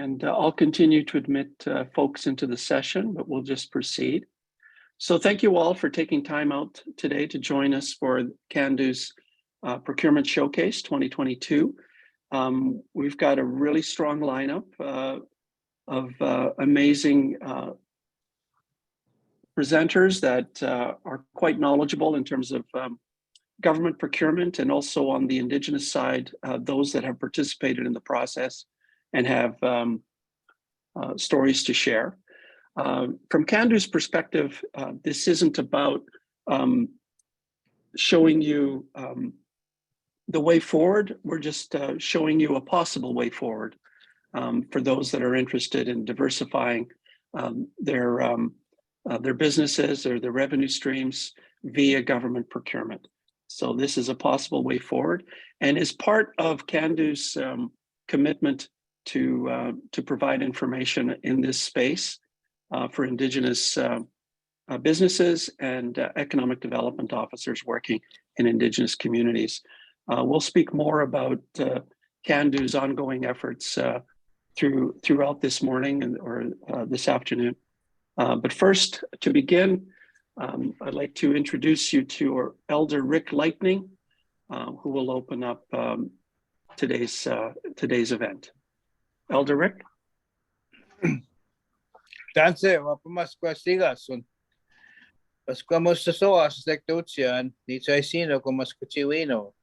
and I'll continue to admit folks into the session, but we'll just proceed. So thank you all for taking time out today to join us for Cando's Procurement Showcase 2022. We've got a really strong lineup of amazing presenters that are quite knowledgeable in terms of government procurement, and also on the Indigenous side, those that have participated in the process and have stories to share. From Cando's perspective, this isn't about showing you the way forward. We're just showing you a possible way forward for those that are interested in diversifying their businesses or their revenue streams via government procurement. So this is a possible way forward, and is part of Cando's commitment to provide information in this space for Indigenous businesses and economic development officers working in Indigenous communities. We'll speak more about Cando's ongoing efforts throughout this morning or this afternoon. But first, to begin, I'd like to introduce you to our Elder Rick Lightning, who will open up today's event. Elder Rick. Danse, mapamaskasigasun. Paskamustasoas lektutsian, di chaisino kumaskuchiwino.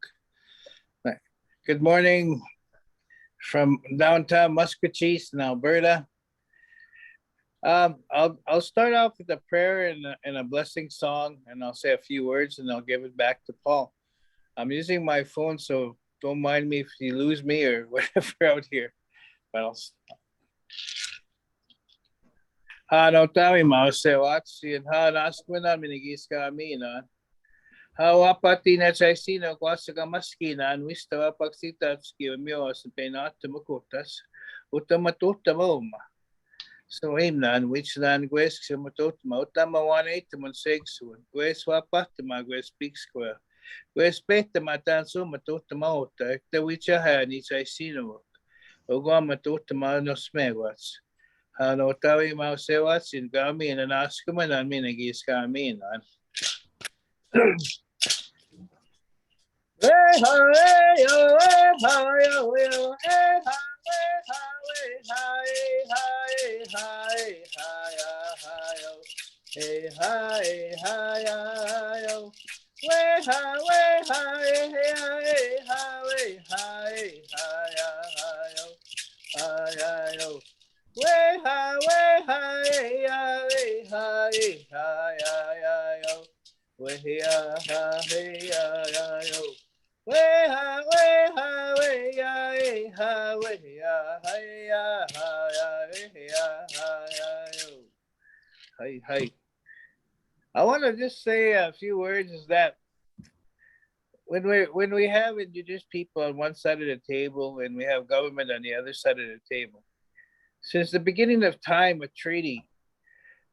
Good morning from downtown Musqueam in Alberta. I'll start off with a prayer and a blessing song, and I'll say a few words, and I'll give it back to Paul. I'm using my phone, so don't mind me if you lose me or whatever out here. But I'll. No tami mausewatsi and ha naskwina minigis kamina. Ha wapati na chaisino kwasaga maskina and wistawa paksitatski mios and penat mukutas utamatutama. So imnan which land guest matutma utamawane to monsexu, guest wapatama guest speak square. Guest petama so matutama the wicha had ni chaisino. Ogamatutama no smegwats. No tawi mausewats in gami and an askuman and minagis kamin. I want to just say a few words is that when we have Indigenous people on one side of the table and we have government on the other side of the table, since the beginning of time, a treaty,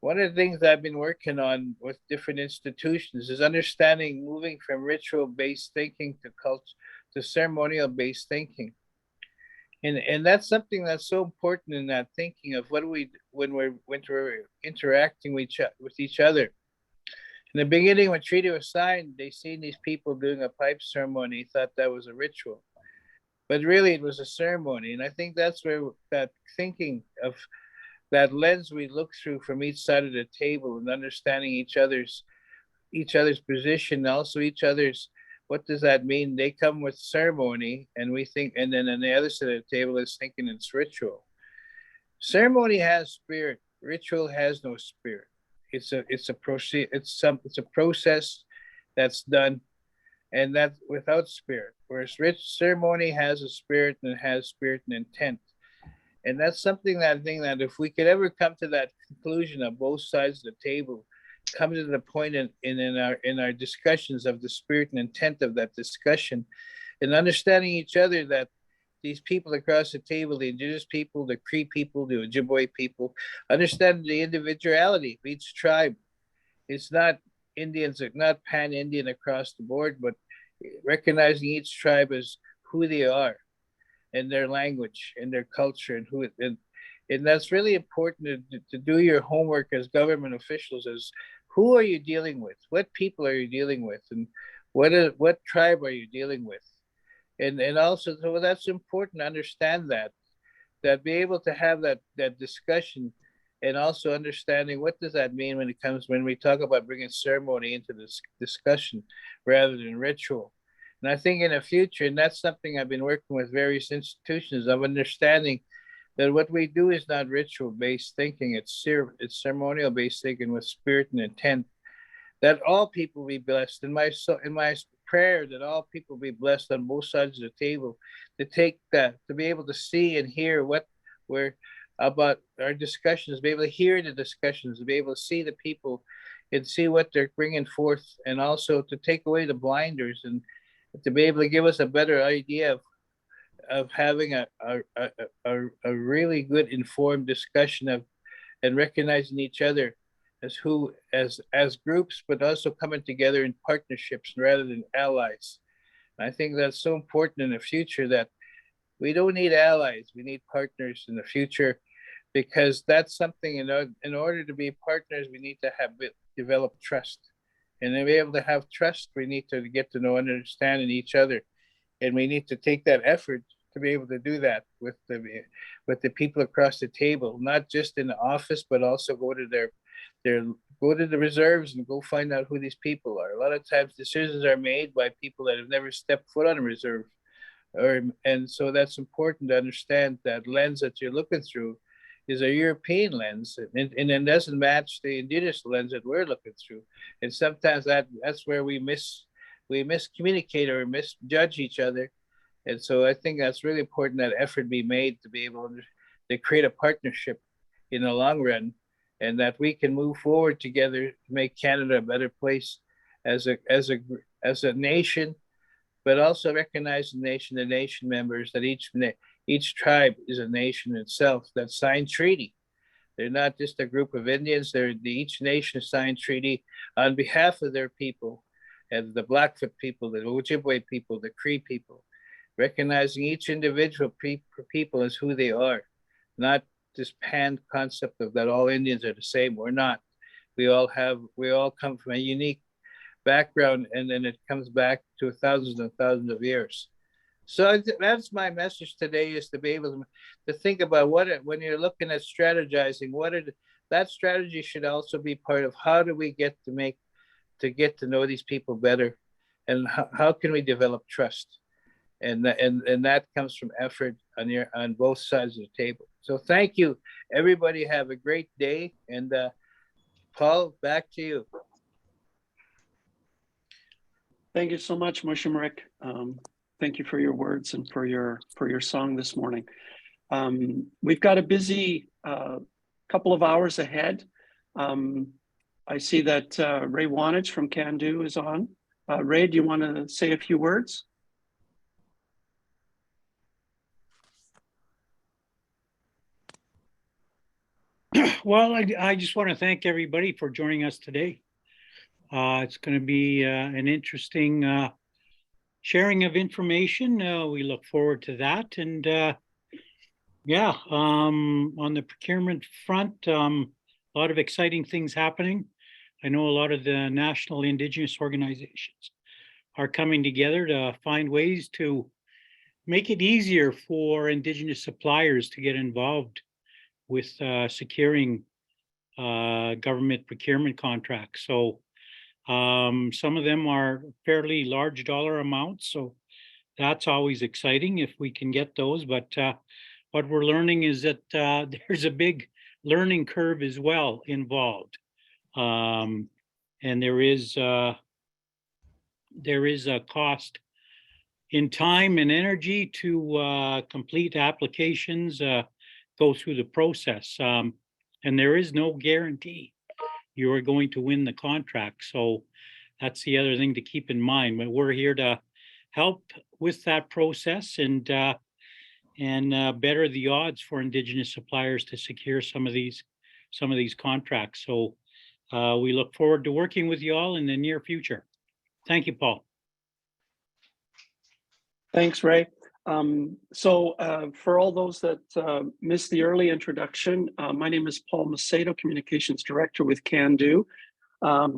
one of the things I've been working on with different institutions is understanding moving from ritual-based thinking to culture to ceremonial-based thinking. And that's something that's so important in that thinking of what do we when we're interacting with each other. In the beginning, when treaty was signed, they seen these people doing a pipe ceremony, thought that was a ritual. But really it was a ceremony. And I think that's where that thinking of that lens we look through from each side of the table and understanding each other's position, also each other's, what does that mean? They come with ceremony and we think, and then on the other side of the table is thinking it's ritual. Ceremony has spirit, ritual has no spirit. It's a process that's done, and that's without spirit. Whereas ceremony has a spirit and it has spirit and intent. And that's something that I think that if we could ever come to that conclusion of both sides of the table, come to the point in our discussions of the spirit and intent of that discussion, and understanding each other that these people across the table, the Indigenous people, the Cree people, the Ojibwe people, understand the individuality of each tribe. It's not Indians, not pan-Indian across the board, but recognizing each tribe as who they are and their language and their culture and And that's really important to do your homework as government officials, is who are you dealing with? What people are you dealing with? And what tribe are you dealing with? And also, so that's important to understand that be able to have that discussion, and also understanding what does that mean when we talk about bringing ceremony into this discussion rather than ritual. And I think in the future, and that's something I've been working with various institutions of understanding, that what we do is not ritual based thinking, it's ceremonial based thinking with spirit and intent, that all people be blessed. In my prayer, that all people be blessed on both sides of the table, to take that, to be able to see and hear what we're about our discussions, be able to hear the discussions, to be able to see the people and see what they're bringing forth, and also to take away the blinders, and to be able to give us a better idea of having a really good informed discussion of, and recognizing each other as groups, but also coming together in partnerships rather than allies. And I think that's so important in the future, that we don't need allies, we need partners in the future, because that's something, in order to be partners, we need to develop trust. And to be able to have trust, we need to get to know and understand each other. And we need to take that effort to be able to do that with the people across the table, not just in the office, but also go to go to the reserves and go find out who these people are. A lot of times decisions are made by people that have never stepped foot on a reserve. And so that's important to understand, that lens that you're looking through is a European lens, and it doesn't match the indigenous lens that we're looking through. And sometimes that's where we miscommunicate or misjudge each other. And so I think that's really important, that effort be made to be able to create a partnership in the long run, and that we can move forward together to make Canada a better place as a nation, but also recognize the nation members, that each tribe is a nation itself that signed treaty. They're not just a group of Indians. Each nation signed treaty on behalf of their people, and the Blackfoot people, the Ojibwe people, the Cree people, recognizing each individual people as who they are, not this pan concept of that all Indians are the same. We're not. We all come from a unique background, and then it comes back to thousands and thousands of years. So that's my message today, is to be able to think about when you're looking at strategizing, that strategy should also be part of how do we get to know these people better, and how can we develop trust, and that comes from effort on both sides of the table. So thank you, everybody. Have a great day, and Paul, back to you. Thank you so much, Mushimrik. Thank you for your words and for your song this morning. We've got a busy couple of hours ahead. I see that Ray Wanuch from Cando is on. Ray, do you want to say a few words? Well, I just want to thank everybody for joining us today. It's going to be an interesting sharing of information. We look forward to that. And yeah, on the procurement front, a lot of exciting things happening. I know a lot of the national Indigenous organizations are coming together to find ways to make it easier for Indigenous suppliers to get involved with securing government procurement contracts. So some of them are fairly large dollar amounts, so that's always exciting if we can get those. But what we're learning is that there's a big learning curve as well involved, and there is a cost in time and energy to complete applications, go through the process, and there is no guarantee you are going to win the contract. So that's the other thing to keep in mind. But we're here to help with that process and better the odds for Indigenous suppliers to secure some of these contracts. So we look forward to working with you all in the near future. Thank you, Paul. Thanks, Ray. For all those that missed the early introduction, my name is Paul Macedo, Communications Director with Cando.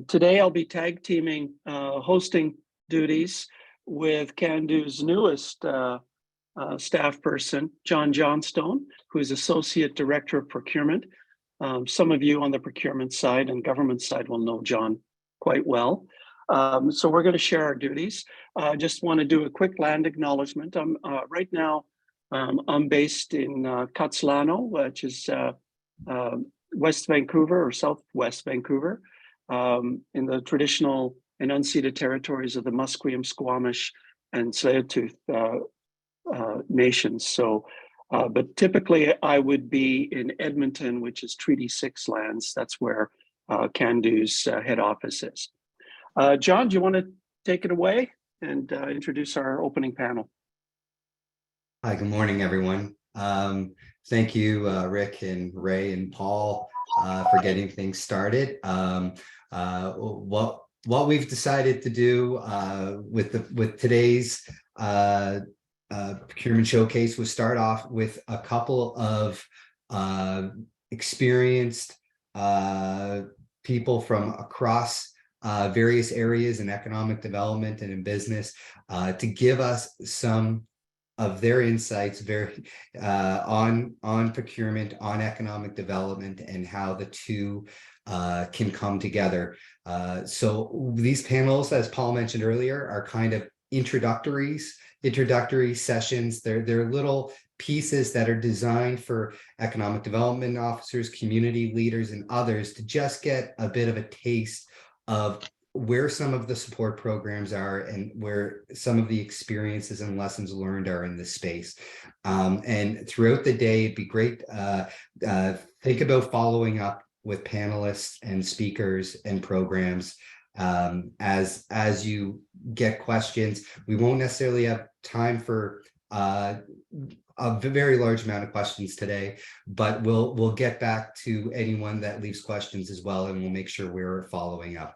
Today I'll be tag teaming hosting duties with Cando's newest staff person, John Johnstone, who is Associate Director of Procurement. Some of you on the procurement side and government side will know John quite well. So we're going to share our duties. I just want to do a quick land acknowledgement. Right now, I'm based in Catslano, which is West Vancouver or Southwest Vancouver, in the traditional and unceded territories of the Musqueam, Squamish, and Tsleil-Waututh nations. So, but typically I would be in Edmonton, which is Treaty 6 lands. That's where Cando's head office is. John, do you want to take it away and introduce our opening panel? Hi, good morning, everyone. Thank you, Rick and Ray and Paul, for getting things started. What we've decided to do with today's procurement showcase was start off with a couple of experienced people from across various areas in economic development and in business to give us some of their insights on procurement, on economic development, and how the two can come together. So these panels, as Paul mentioned earlier, are kind of introductory sessions. They're little pieces that are designed for economic development officers, community leaders, and others to just get a bit of a taste of where some of the support programs are and where some of the experiences and lessons learned are in this space. And throughout the day, it'd be great. Think about following up with panelists and speakers and programs as you get questions. We won't necessarily have time for a very large amount of questions today, but we'll get back to anyone that leaves questions as well, and we'll make sure we're following up.